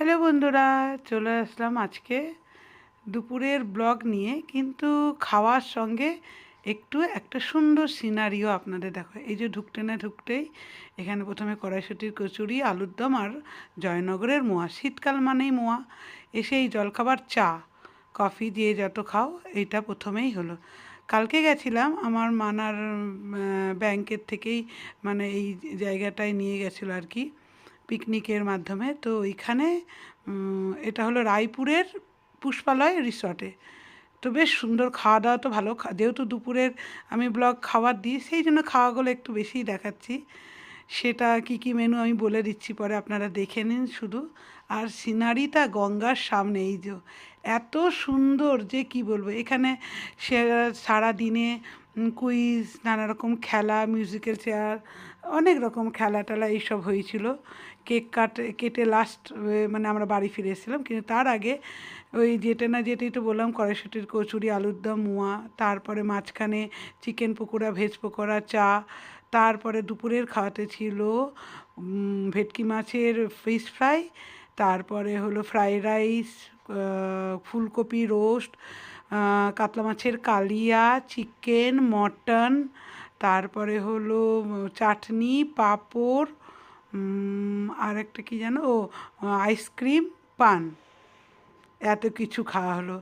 Hello বন্ধুরা, চলে আসলাম আজকে দুপুরের ব্লগ নিয়ে, কিন্তু খাওয়ার সঙ্গে একটু একটা সুন্দর সিনারিও আপনাদের দেখো। এই যে ঢুকতে না ঢুকতেই এখানে প্রথমে কড়াইশুঁটির কচুরি, আলুর দম আর জয়নগরের মোয়া। শীতকাল মানেই মোয়া। এসে এই জলখাবার, চা কফি দিয়ে যত খাও, এইটা প্রথমেই হলো। কালকে গেছিলাম আমার মানার ব্যাংকের থেকেই, মানে এই জায়গাটায় নিয়ে গেছিলো আর কি, পিকনিকের মাধ্যমে। তো এইখানে এটা হলো রায়পুরের পুষ্পালয় রিসর্টে। তো বেশ সুন্দর খাওয়া দাওয়া, তো ভালো। যেহেতু দুপুরের আমি ব্লগ খাবার দিই, সেই জন্য খাওয়াগুলো একটু বেশিই দেখাচ্ছি। সেটা কি কি মেনু আমি বলে দিচ্ছি, পরে আপনারা দেখে নিন শুধু। আর সিনারিটা গঙ্গার সামনে, এই যে এত সুন্দর যে কি বলবো। এখানে সে সারাদিনে কুইজ, নানা রকম খেলা, মিউজিক্যাল চেয়ার, অনেক রকম খেলা টেলা এইসব হয়েছিল। কেটে লাস্ট মানে আমরা বাড়ি ফিরে এসেছিলাম। কিন্তু তার আগে ওই যেতে না যেতেই তো বললাম কড়াইশুঁটির কচুরি, আলুর দম, মোয়া, তারপরে মাঝখানে চিকেন পকোড়া, ভেজ পকোড়া, চা। তারপরে দুপুরের খাওয়াতে ছিল ভেটকি মাছের ফিশ ফ্রাই, তারপরে হলো ফ্রাইড রাইস, ফুলকপি রোস্ট, কাতলা মাছের কালিয়া, চিকেন, মটন, তারপরে হলো চাটনি, পাঁপড়, আর একটা কী যেন, আইসক্রিম, পান। এত কিছু খাওয়া হলো।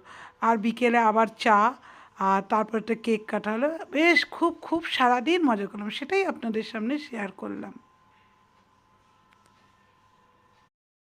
আর বিকেলে আবার চা, আর তারপর একটা কেক কাটা হলো। বেশ খুব খুব সারাদিন মজা করলাম, সেটাই আপনাদের সামনে শেয়ার করলাম।